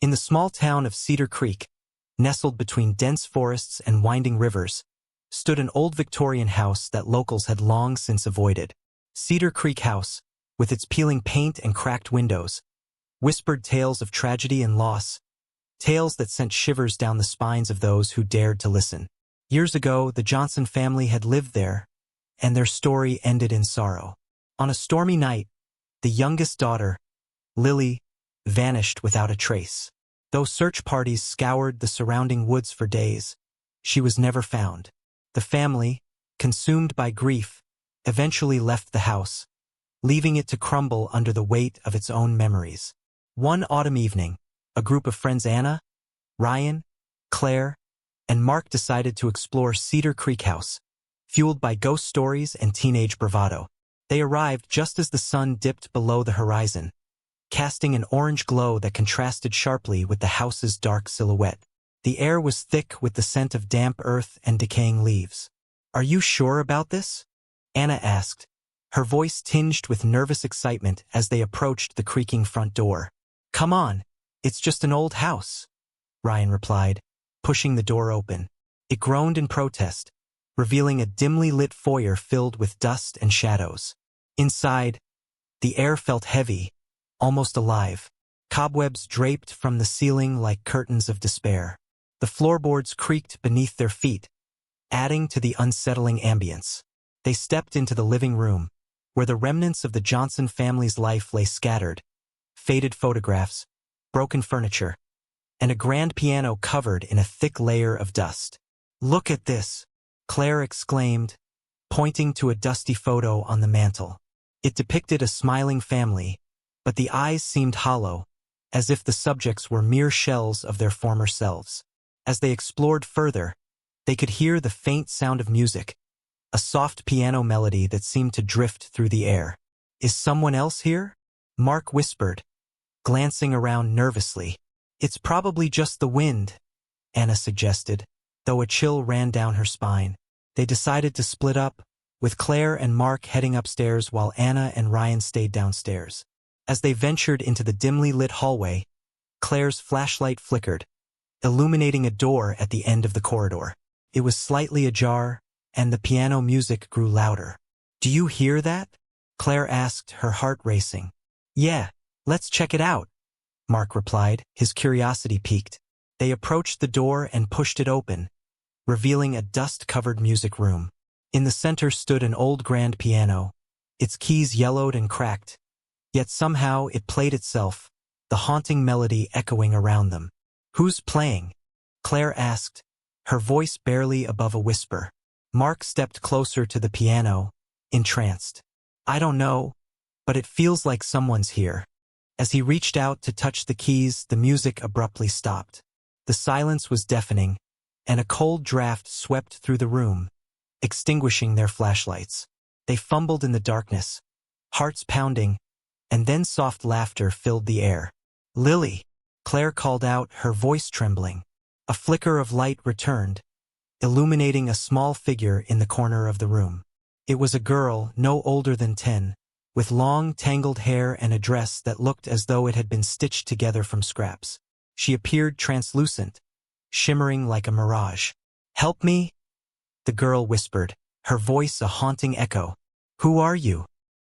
In the small town of Cedar Creek, nestled between dense forests and winding rivers, stood an old Victorian house that locals had long since avoided. Cedar Creek House, with its peeling paint and cracked windows, whispered tales of tragedy and loss, tales that sent shivers down the spines of those who dared to listen. Years ago, the Johnson family had lived there, and their story ended in sorrow. On a stormy night, the youngest daughter, Lily, vanished without a trace. Though search parties scoured the surrounding woods for days, she was never found. The family, consumed by grief, eventually left the house, leaving it to crumble under the weight of its own memories. One autumn evening, a group of friends Anna, Ryan, Claire, and Mark decided to explore Cedar Creek House, fueled by ghost stories and teenage bravado. They arrived just as the sun dipped below the horizon, casting an orange glow that contrasted sharply with the house's dark silhouette. The air was thick with the scent of damp earth and decaying leaves. "Are you sure about this?" Anna asked, her voice tinged with nervous excitement as they approached the creaking front door. "Come on, it's just an old house," Ryan replied, pushing the door open. It groaned in protest, revealing a dimly lit foyer filled with dust and shadows. Inside, the air felt heavy, almost alive. Cobwebs draped from the ceiling like curtains of despair. The floorboards creaked beneath their feet, adding to the unsettling ambience. They stepped into the living room, where the remnants of the Johnson family's life lay scattered: faded photographs, broken furniture, and a grand piano covered in a thick layer of dust. "Look at this," Claire exclaimed, pointing to a dusty photo on the mantel. It depicted a smiling family, but the eyes seemed hollow, as if the subjects were mere shells of their former selves. As they explored further, they could hear the faint sound of music, a soft piano melody that seemed to drift through the air. "Is someone else here?" Mark whispered, glancing around nervously. "It's probably just the wind," Anna suggested, though a chill ran down her spine. They decided to split up, with Claire and Mark heading upstairs while Anna and Ryan stayed downstairs. As they ventured into the dimly lit hallway, Claire's flashlight flickered, illuminating a door at the end of the corridor. It was slightly ajar, and the piano music grew louder. "Do you hear that?" Claire asked, her heart racing. "Yeah, let's check it out," Mark replied, his curiosity piqued. They approached the door and pushed it open, revealing a dust-covered music room. In the center stood an old grand piano, its keys yellowed and cracked, yet somehow it played itself, the haunting melody echoing around them. "Who's playing?" Claire asked, her voice barely above a whisper. Mark stepped closer to the piano, entranced. "I don't know, but it feels like someone's here." As he reached out to touch the keys, the music abruptly stopped. The silence was deafening, and a cold draft swept through the room, extinguishing their flashlights. They fumbled in the darkness, hearts pounding, and then soft laughter filled the air. "Lily!" Claire called out, her voice trembling. A flicker of light returned, illuminating a small figure in the corner of the room. It was a girl no older than 10, with long, tangled hair and a dress that looked as though it had been stitched together from scraps. She appeared translucent, shimmering like a mirage. "Help me?" the girl whispered, her voice a haunting echo. "Who are you?"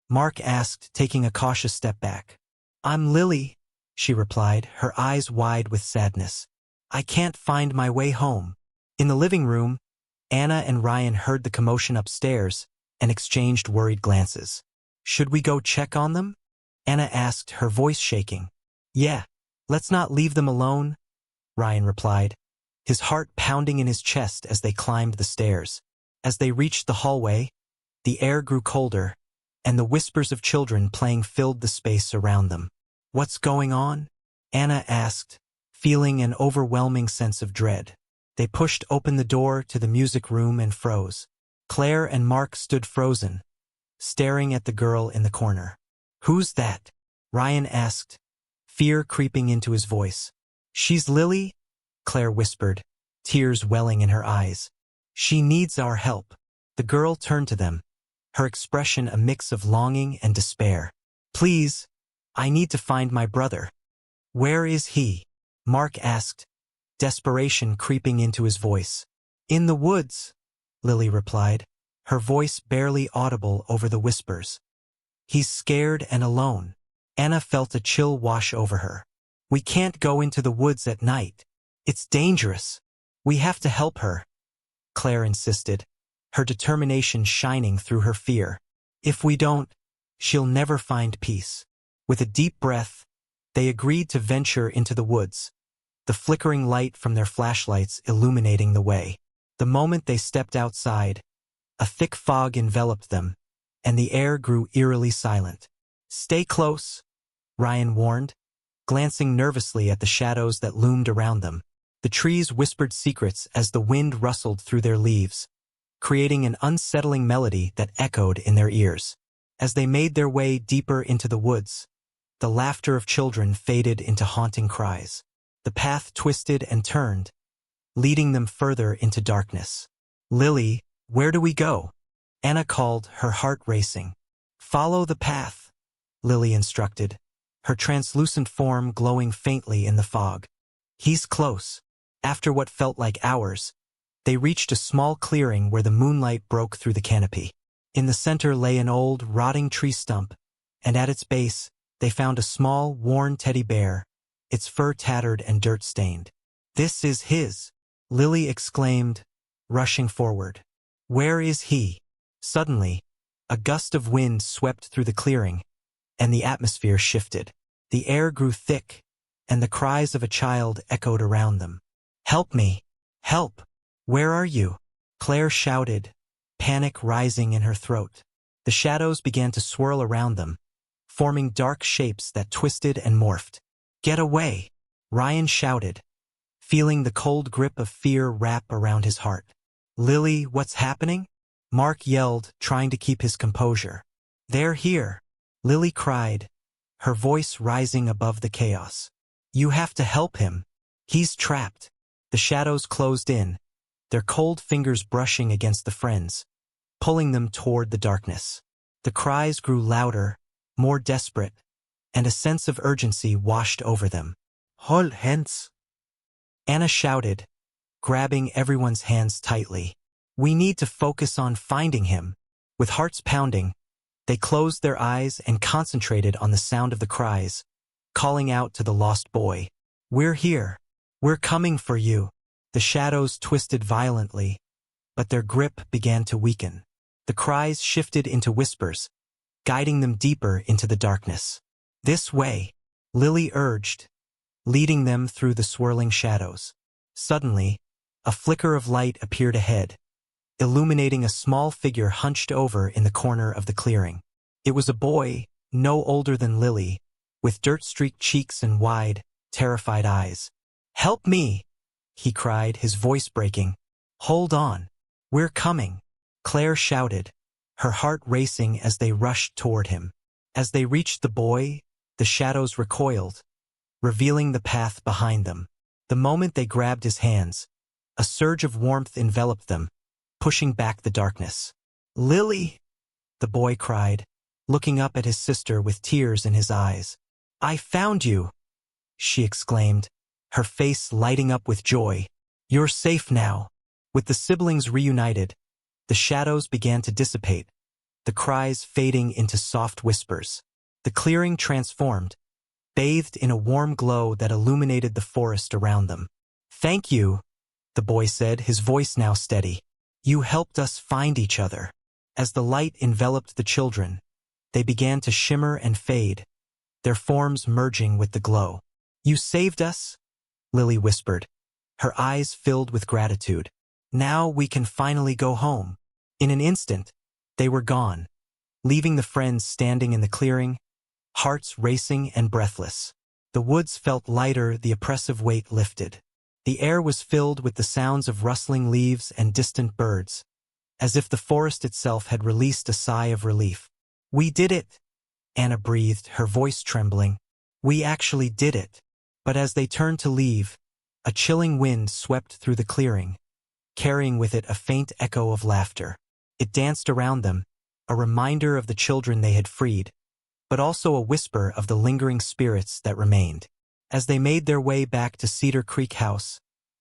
Mark asked, taking a cautious step back. "I'm Lily," she replied, her eyes wide with sadness. "I can't find my way home." In the living room, Anna and Ryan heard the commotion upstairs and exchanged worried glances. "Should we go check on them?" Anna asked, her voice shaking. "Yeah, let's not leave them alone," Ryan replied, his heart pounding in his chest as they climbed the stairs. As they reached the hallway, the air grew colder, and the whispers of children playing filled the space around them. "What's going on?" Anna asked, feeling an overwhelming sense of dread. They pushed open the door to the music room and froze. Claire and Mark stood frozen, staring at the girl in the corner. "Who's that?" Ryan asked, fear creeping into his voice. "She's Lily," Claire whispered, tears welling in her eyes. "She needs our help." The girl turned to them, her expression a mix of longing and despair. "Please, I need to find my brother." "Where is he?" Mark asked, desperation creeping into his voice. In the woods, Lily replied, her voice barely audible over the whispers. He's scared and alone. Anna felt a chill wash over her. We can't go into the woods at night. It's dangerous. We have to help her, Claire insisted, her determination shining through her fear. If we don't, she'll never find peace. With a deep breath, they agreed to venture into the woods, the flickering light from their flashlights illuminating the way. The moment they stepped outside, a thick fog enveloped them, and the air grew eerily silent. Stay close, Ryan warned, glancing nervously at the shadows that loomed around them. The trees whispered secrets as the wind rustled through their leaves, creating an unsettling melody that echoed in their ears. As they made their way deeper into the woods, the laughter of children faded into haunting cries. The path twisted and turned, leading them further into darkness. Lily, where do we go? Anna called, her heart racing. Follow the path, Lily instructed, her translucent form glowing faintly in the fog. He's close. After what felt like hours, they reached a small clearing where the moonlight broke through the canopy. In the center lay an old, rotting tree stump, and at its base, they found a small, worn teddy bear, its fur tattered and dirt-stained. This is his, Lily exclaimed, rushing forward. Where is he? Suddenly, a gust of wind swept through the clearing, and the atmosphere shifted. The air grew thick, and the cries of a child echoed around them. Help me! Help! Where are you? Claire shouted, panic rising in her throat. The shadows began to swirl around them, forming dark shapes that twisted and morphed. Get away! Ryan shouted, feeling the cold grip of fear wrap around his heart. Lily, what's happening? Mark yelled, trying to keep his composure. They're here, Lily cried, her voice rising above the chaos. You have to help him. He's trapped. The shadows closed in, their cold fingers brushing against the friends, pulling them toward the darkness. The cries grew louder, more desperate, and a sense of urgency washed over them. Hold hands! Anna shouted, grabbing everyone's hands tightly. We need to focus on finding him. With hearts pounding, they closed their eyes and concentrated on the sound of the cries, calling out to the lost boy. We're here. We're coming for you. The shadows twisted violently, but their grip began to weaken. The cries shifted into whispers, guiding them deeper into the darkness. This way, Lily urged, leading them through the swirling shadows. Suddenly, a flicker of light appeared ahead, illuminating a small figure hunched over in the corner of the clearing. It was a boy, no older than Lily, with dirt-streaked cheeks and wide, terrified eyes. Help me! He cried, his voice breaking. Hold on. We're coming, Claire shouted, her heart racing as they rushed toward him. As they reached the boy, the shadows recoiled, revealing the path behind them. The moment they grabbed his hands, a surge of warmth enveloped them, pushing back the darkness. Lily! The boy cried, looking up at his sister with tears in his eyes. I found you! She exclaimed, her face lighting up with joy. You're safe now. With the siblings reunited, the shadows began to dissipate, the cries fading into soft whispers. The clearing transformed, bathed in a warm glow that illuminated the forest around them. Thank you, the boy said, his voice now steady. You helped us find each other. As the light enveloped the children, they began to shimmer and fade, their forms merging with the glow. You saved us, Lily whispered, her eyes filled with gratitude. Now we can finally go home. In an instant, they were gone, leaving the friends standing in the clearing, hearts racing and breathless. The woods felt lighter, the oppressive weight lifted. The air was filled with the sounds of rustling leaves and distant birds, as if the forest itself had released a sigh of relief. We did it, Anna breathed, her voice trembling. We actually did it. But as they turned to leave, a chilling wind swept through the clearing, carrying with it a faint echo of laughter. It danced around them, a reminder of the children they had freed, but also a whisper of the lingering spirits that remained. As they made their way back to Cedar Creek House,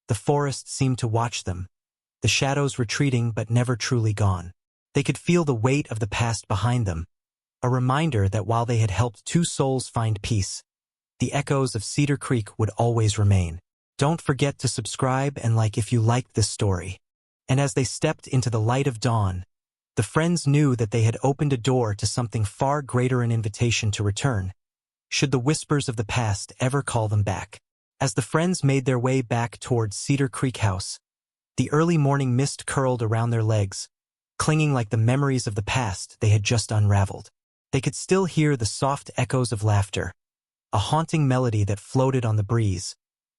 the forest seemed to watch them, the shadows retreating but never truly gone. They could feel the weight of the past behind them, a reminder that while they had helped two souls find peace, the echoes of Cedar Creek would always remain. Don't forget to subscribe and like if you liked this story. And as they stepped into the light of dawn, the friends knew that they had opened a door to something far greater, an invitation to return, should the whispers of the past ever call them back. As the friends made their way back towards Cedar Creek House, the early morning mist curled around their legs, clinging like the memories of the past they had just unraveled. They could still hear the soft echoes of laughter, a haunting melody that floated on the breeze,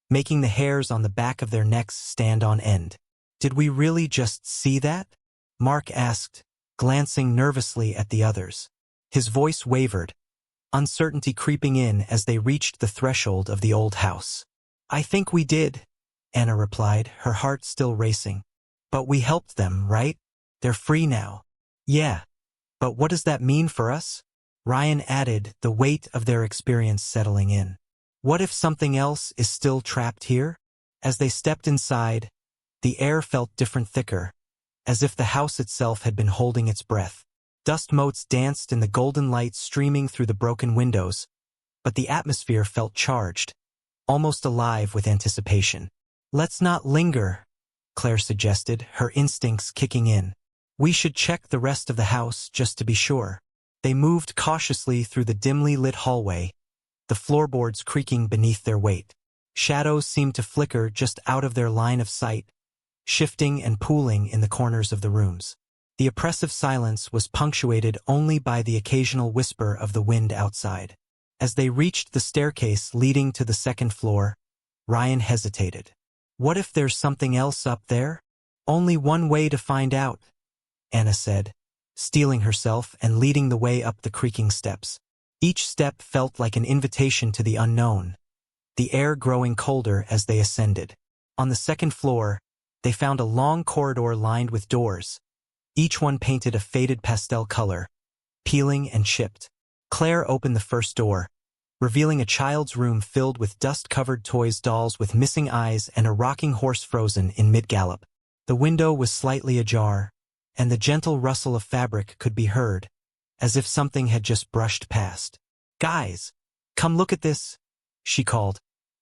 making the hairs on the back of their necks stand on end. Did we really just see that? Mark asked, glancing nervously at the others. His voice wavered, uncertainty creeping in as they reached the threshold of the old house. I think we did, Anna replied, her heart still racing. But we helped them, right? They're free now. Yeah. But what does that mean for us? Ryan added, the weight of their experience settling in. What if something else is still trapped here? As they stepped inside, the air felt different, thicker, as if the house itself had been holding its breath. Dust motes danced in the golden light streaming through the broken windows, but the atmosphere felt charged, almost alive with anticipation. Let's not linger, Claire suggested, her instincts kicking in. We should check the rest of the house just to be sure. They moved cautiously through the dimly lit hallway, the floorboards creaking beneath their weight. Shadows seemed to flicker just out of their line of sight, shifting and pooling in the corners of the rooms. The oppressive silence was punctuated only by the occasional whisper of the wind outside. As they reached the staircase leading to the second floor, Ryan hesitated. What if there's something else up there? Only one way to find out, Anna said, steeling herself and leading the way up the creaking steps. Each step felt like an invitation to the unknown, the air growing colder as they ascended. On the second floor, they found a long corridor lined with doors, each one painted a faded pastel color, peeling and chipped. Claire opened the first door, revealing a child's room filled with dust-covered toys, dolls with missing eyes, and a rocking horse frozen in mid-gallop. The window was slightly ajar, and the gentle rustle of fabric could be heard, as if something had just brushed past. Guys, come look at this, she called,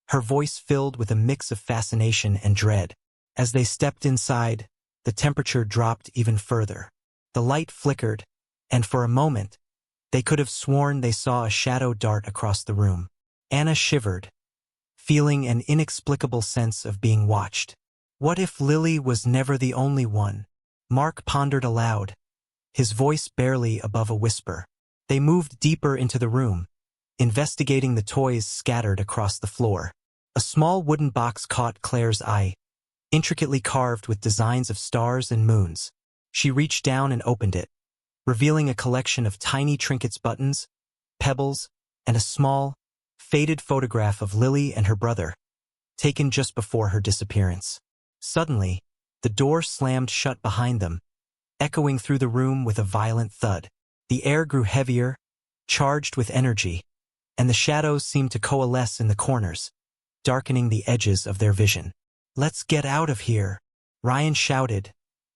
her voice filled with a mix of fascination and dread. As they stepped inside, the temperature dropped even further. The light flickered, and for a moment, they could have sworn they saw a shadow dart across the room. Anna shivered, feeling an inexplicable sense of being watched. What if Lily was never the only one? Mark pondered aloud, his voice barely above a whisper. They moved deeper into the room, investigating the toys scattered across the floor. A small wooden box caught Claire's eye, intricately carved with designs of stars and moons. She reached down and opened it, revealing a collection of tiny trinkets, buttons, pebbles, and a small, faded photograph of Lily and her brother, taken just before her disappearance. Suddenly, the door slammed shut behind them, echoing through the room with a violent thud. The air grew heavier, charged with energy, and the shadows seemed to coalesce in the corners, darkening the edges of their vision. Let's get out of here, Ryan shouted,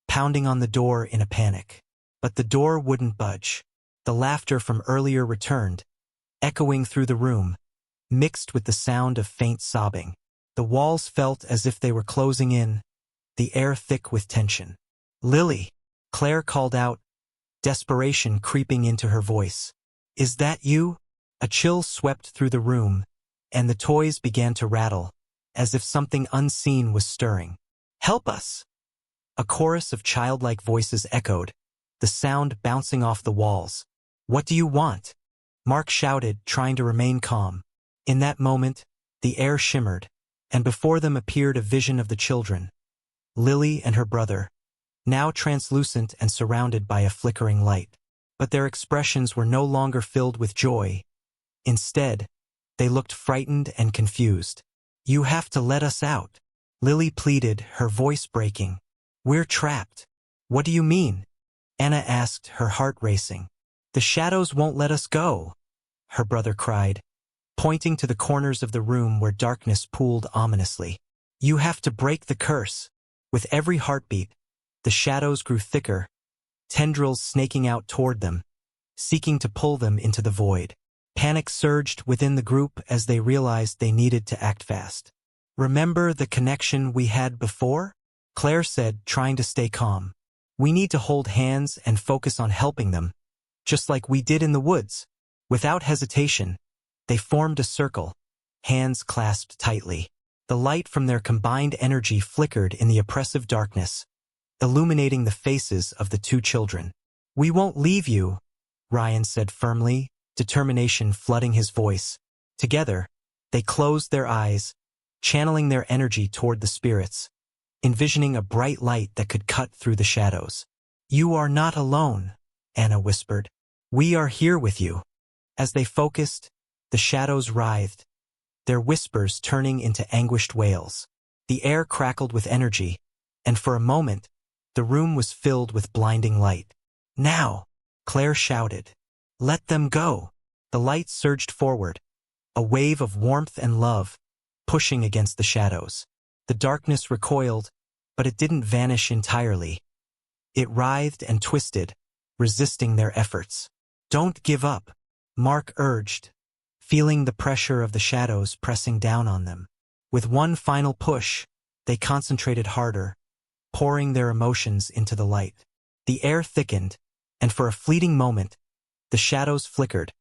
pounding on the door in a panic. But the door wouldn't budge. The laughter from earlier returned, echoing through the room, mixed with the sound of faint sobbing. The walls felt as if they were closing in, the air thick with tension. Lily, Claire called out, desperation creeping into her voice. Is that you? A chill swept through the room, and the toys began to rattle, as if something unseen was stirring. Help us! A chorus of childlike voices echoed, the sound bouncing off the walls. What do you want? Mark shouted, trying to remain calm. In that moment, the air shimmered, and before them appeared a vision of the children, Lily and her brother, now translucent and surrounded by a flickering light. But their expressions were no longer filled with joy. Instead, they looked frightened and confused. You have to let us out, Lily pleaded, her voice breaking. We're trapped. What do you mean? Anna asked, her heart racing. The shadows won't let us go, her brother cried, pointing to the corners of the room where darkness pooled ominously. "You have to break the curse." With every heartbeat, the shadows grew thicker, tendrils snaking out toward them, seeking to pull them into the void. Panic surged within the group as they realized they needed to act fast. "Remember the connection we had before?" Claire said, trying to stay calm. "We need to hold hands and focus on helping them, just like we did in the woods." Without hesitation, they formed a circle, hands clasped tightly. The light from their combined energy flickered in the oppressive darkness, illuminating the faces of the two children. "We won't leave you," Ryan said firmly, determination flooding his voice. Together, they closed their eyes, channeling their energy toward the spirits, envisioning a bright light that could cut through the shadows. "You are not alone," Anna whispered. "We are here with you." As they focused, the shadows writhed, their whispers turning into anguished wails. The air crackled with energy, and for a moment, the room was filled with blinding light. "Now!" Claire shouted. "Let them go!" The light surged forward, a wave of warmth and love, pushing against the shadows. The darkness recoiled, but it didn't vanish entirely. It writhed and twisted, resisting their efforts. "Don't give up," Mark urged, feeling the pressure of the shadows pressing down on them. With one final push, they concentrated harder, pouring their emotions into the light. The air thickened, and for a fleeting moment, the shadows flickered,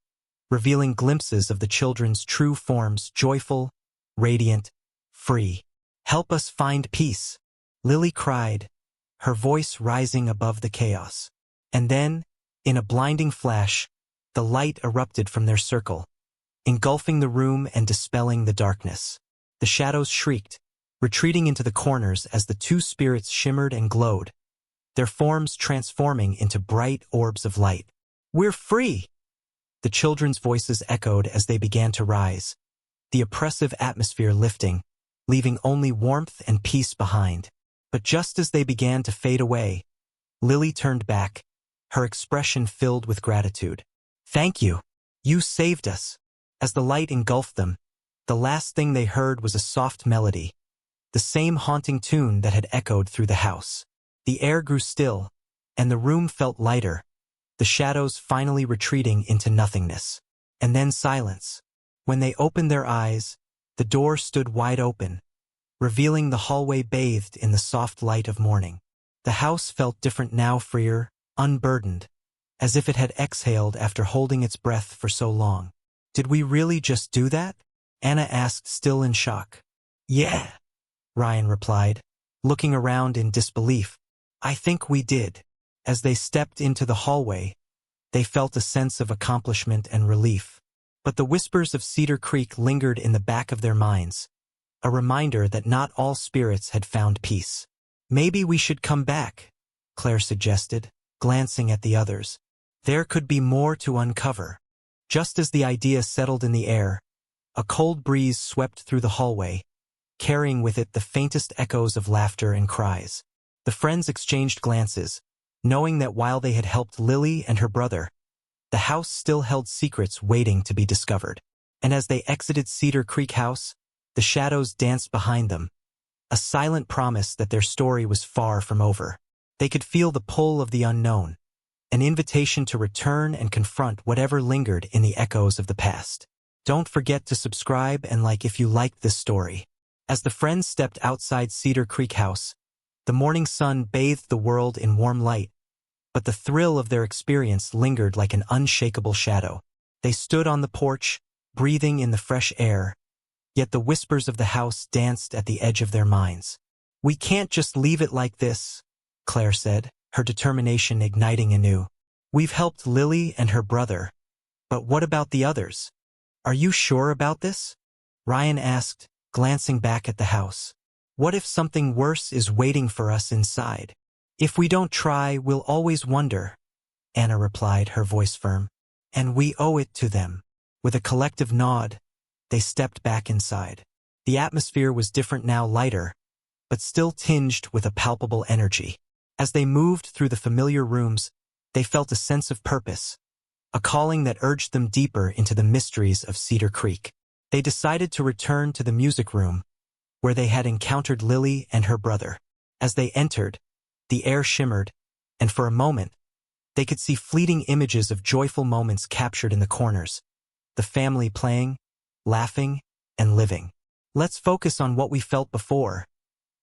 revealing glimpses of the children's true forms, joyful, radiant, free. "Help us find peace," Lily cried, her voice rising above the chaos. And then, in a blinding flash, the light erupted from their circle, engulfing the room and dispelling the darkness. The shadows shrieked, retreating into the corners as the two spirits shimmered and glowed, their forms transforming into bright orbs of light. "We're free!" The children's voices echoed as they began to rise, the oppressive atmosphere lifting, leaving only warmth and peace behind. But just as they began to fade away, Lily turned back, her expression filled with gratitude. "Thank you. You saved us." As the light engulfed them, the last thing they heard was a soft melody, the same haunting tune that had echoed through the house. The air grew still, and the room felt lighter, the shadows finally retreating into nothingness. And then silence. When they opened their eyes, the door stood wide open, revealing the hallway bathed in the soft light of morning. The house felt different now, freer, unburdened, as if it had exhaled after holding its breath for so long. "Did we really just do that?" Anna asked, still in shock. "Yeah," Ryan replied, looking around in disbelief. "I think we did." As they stepped into the hallway, they felt a sense of accomplishment and relief. But the whispers of Cedar Creek lingered in the back of their minds, a reminder that not all spirits had found peace. "Maybe we should come back," Claire suggested, glancing at the others. "There could be more to uncover." Just as the idea settled in the air, a cold breeze swept through the hallway, carrying with it the faintest echoes of laughter and cries. The friends exchanged glances, knowing that while they had helped Lily and her brother, the house still held secrets waiting to be discovered. And as they exited Cedar Creek House, the shadows danced behind them, a silent promise that their story was far from over. They could feel the pull of the unknown, an invitation to return and confront whatever lingered in the echoes of the past. Don't forget to subscribe and like if you liked this story. As the friends stepped outside Cedar Creek House, the morning sun bathed the world in warm light, but the thrill of their experience lingered like an unshakable shadow. They stood on the porch, breathing in the fresh air, yet the whispers of the house danced at the edge of their minds. "We can't just leave it like this," Claire said, her determination igniting anew. "We've helped Lily and her brother, but what about the others? Are you sure about this?" Ryan asked, glancing back at the house. "What if something worse is waiting for us inside?" "If we don't try, we'll always wonder," Anna replied, her voice firm. "And we owe it to them." With a collective nod, they stepped back inside. The atmosphere was different now, lighter, but still tinged with a palpable energy. As they moved through the familiar rooms, they felt a sense of purpose, a calling that urged them deeper into the mysteries of Cedar Creek. They decided to return to the music room, where they had encountered Lily and her brother. As they entered, the air shimmered, and for a moment, they could see fleeting images of joyful moments captured in the corners. The family playing, laughing, and living. "Let's focus on what we felt before,"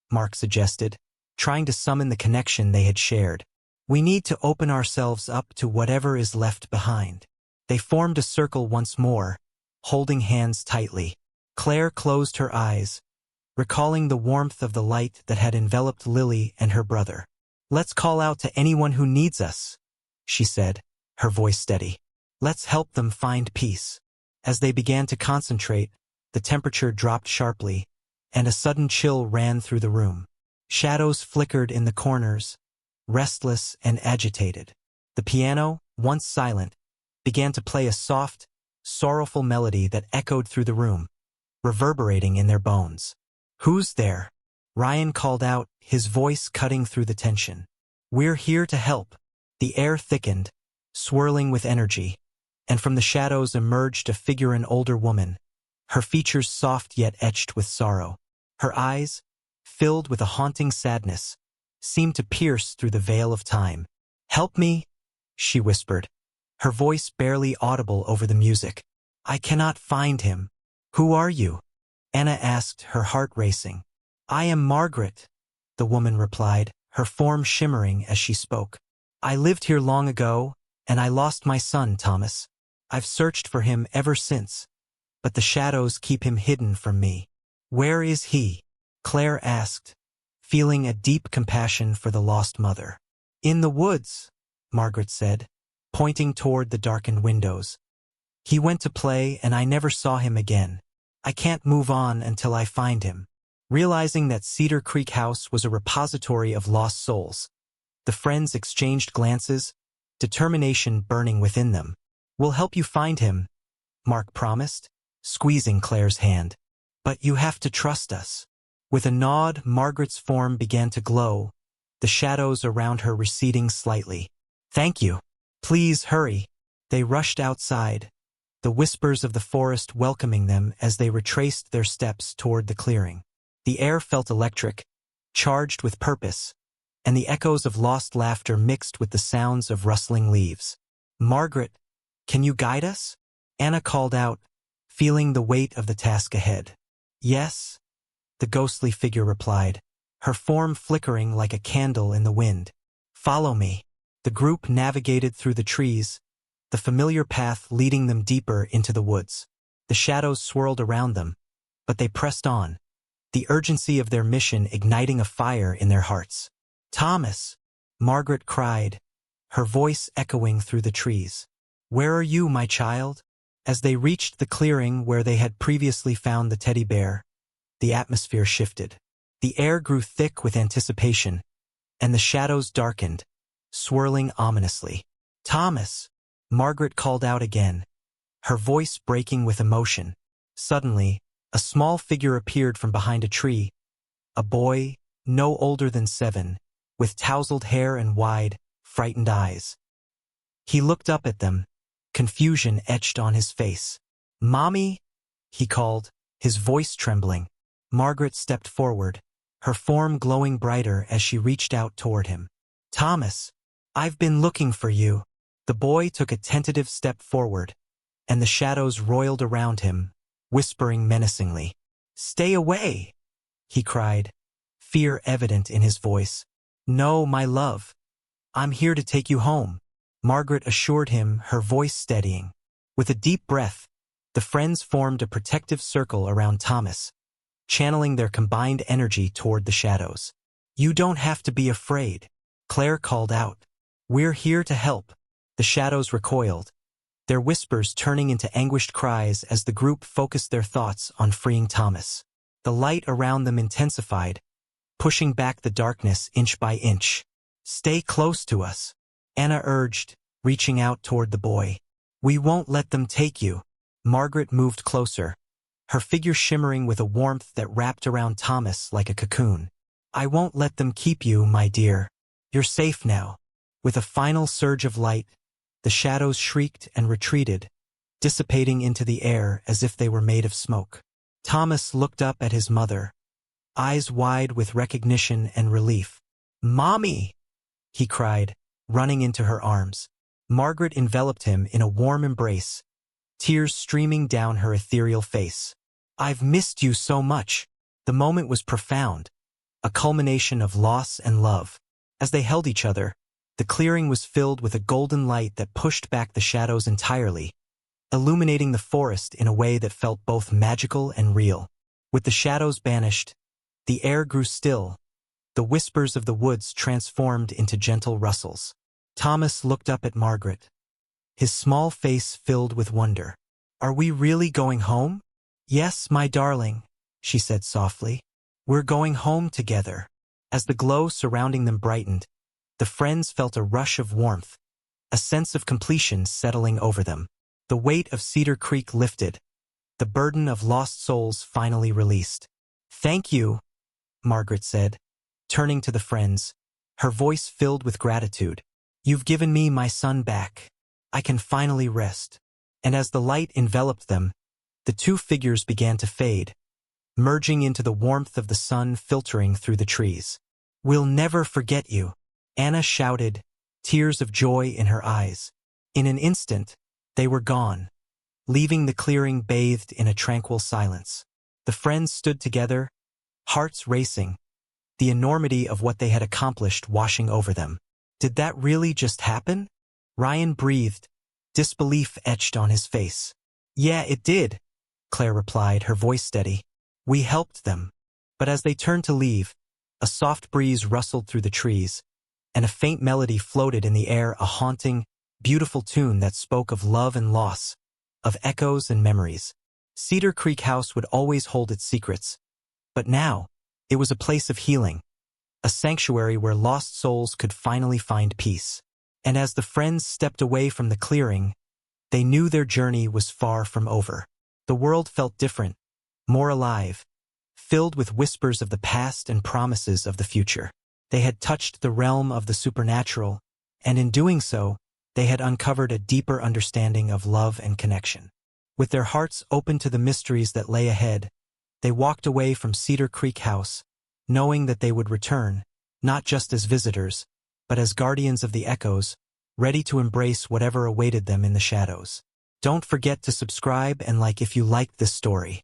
Mark suggested, trying to summon the connection they had shared. "We need to open ourselves up to whatever is left behind." They formed a circle once more, holding hands tightly. Claire closed her eyes, recalling the warmth of the light that had enveloped Lily and her brother. "Let's call out to anyone who needs us," she said, her voice steady. "Let's help them find peace." As they began to concentrate, the temperature dropped sharply, and a sudden chill ran through the room. Shadows flickered in the corners, restless and agitated. The piano, once silent, began to play a soft, sorrowful melody that echoed through the room, reverberating in their bones. "Who's there?" Ryan called out, his voice cutting through the tension. "We're here to help." The air thickened, swirling with energy, and from the shadows emerged a figure, an older woman, her features soft yet etched with sorrow. Her eyes, filled with a haunting sadness, seemed to pierce through the veil of time. "Help me," she whispered, her voice barely audible over the music. "I cannot find him." "Who are you?" Anna asked, her heart racing. "I am Margaret," the woman replied, her form shimmering as she spoke. "I lived here long ago, and I lost my son, Thomas. I've searched for him ever since, but the shadows keep him hidden from me." "Where is he?" Claire asked, feeling a deep compassion for the lost mother. "In the woods," Margaret said, pointing toward the darkened windows. "He went to play and I never saw him again. I can't move on until I find him." Realizing that Cedar Creek House was a repository of lost souls, the friends exchanged glances, determination burning within them. "We'll help you find him," Mark promised, squeezing Claire's hand. "But you have to trust us." With a nod, Margaret's form began to glow, the shadows around her receding slightly. "Thank you. Please hurry." They rushed outside, the whispers of the forest welcoming them as they retraced their steps toward the clearing. The air felt electric, charged with purpose, and the echoes of lost laughter mixed with the sounds of rustling leaves. "Margaret, can you guide us?" Anna called out, feeling the weight of the task ahead. "Yes," the ghostly figure replied, her form flickering like a candle in the wind. "Follow me." The group navigated through the trees, the familiar path leading them deeper into the woods. The shadows swirled around them, but they pressed on, the urgency of their mission igniting a fire in their hearts. "Thomas!" Margaret cried, her voice echoing through the trees. "Where are you, my child?" As they reached the clearing where they had previously found the teddy bear, the atmosphere shifted. The air grew thick with anticipation, and the shadows darkened, swirling ominously. "Thomas!" Margaret called out again, her voice breaking with emotion. Suddenly, a small figure appeared from behind a tree, a boy, no older than 7, with tousled hair and wide, frightened eyes. He looked up at them, confusion etched on his face. "Mommy?" he called, his voice trembling. Margaret stepped forward, her form glowing brighter as she reached out toward him. "Thomas, I've been looking for you." The boy took a tentative step forward, and the shadows roiled around him, whispering menacingly. "Stay away!" he cried, fear evident in his voice. "No, my love. I'm here to take you home," Margaret assured him, her voice steadying. With a deep breath, the friends formed a protective circle around Thomas, channeling their combined energy toward the shadows. "You don't have to be afraid," Claire called out. "We're here to help." The shadows recoiled, their whispers turning into anguished cries as the group focused their thoughts on freeing Thomas. The light around them intensified, pushing back the darkness inch by inch. "Stay close to us," Anna urged, reaching out toward the boy. "We won't let them take you." Margaret moved closer, her figure shimmering with a warmth that wrapped around Thomas like a cocoon. "I won't let them keep you, my dear. You're safe now." With a final surge of light, the shadows shrieked and retreated, dissipating into the air as if they were made of smoke. Thomas looked up at his mother, eyes wide with recognition and relief. "Mommy!" he cried, running into her arms. Margaret enveloped him in a warm embrace, tears streaming down her ethereal face. "I've missed you so much." The moment was profound, a culmination of loss and love. As they held each other, the clearing was filled with a golden light that pushed back the shadows entirely, illuminating the forest in a way that felt both magical and real. With the shadows banished, the air grew still, the whispers of the woods transformed into gentle rustles. Thomas looked up at Margaret, his small face filled with wonder. "Are we really going home?" "Yes, my darling," she said softly. "We're going home together." As the glow surrounding them brightened, the friends felt a rush of warmth, a sense of completion settling over them. The weight of Cedar Creek lifted, the burden of lost souls finally released. "Thank you," Margaret said, turning to the friends, her voice filled with gratitude. "You've given me my son back. I can finally rest." And as the light enveloped them, the two figures began to fade, merging into the warmth of the sun filtering through the trees. "We'll never forget you," Anna shouted, tears of joy in her eyes. In an instant, they were gone, leaving the clearing bathed in a tranquil silence. The friends stood together, hearts racing, the enormity of what they had accomplished washing over them. "Did that really just happen?" Ryan breathed, disbelief etched on his face. "Yeah, it did," Claire replied, her voice steady. "We helped them." But as they turned to leave, a soft breeze rustled through the trees, and a faint melody floated in the air, a haunting, beautiful tune that spoke of love and loss, of echoes and memories. Cedar Creek House would always hold its secrets, but now, it was a place of healing, a sanctuary where lost souls could finally find peace. And as the friends stepped away from the clearing, they knew their journey was far from over. The world felt different, more alive, filled with whispers of the past and promises of the future. They had touched the realm of the supernatural, and in doing so, they had uncovered a deeper understanding of love and connection. With their hearts open to the mysteries that lay ahead, they walked away from Cedar Creek House, knowing that they would return, not just as visitors, but as guardians of the echoes, ready to embrace whatever awaited them in the shadows. Don't forget to subscribe and like if you liked this story.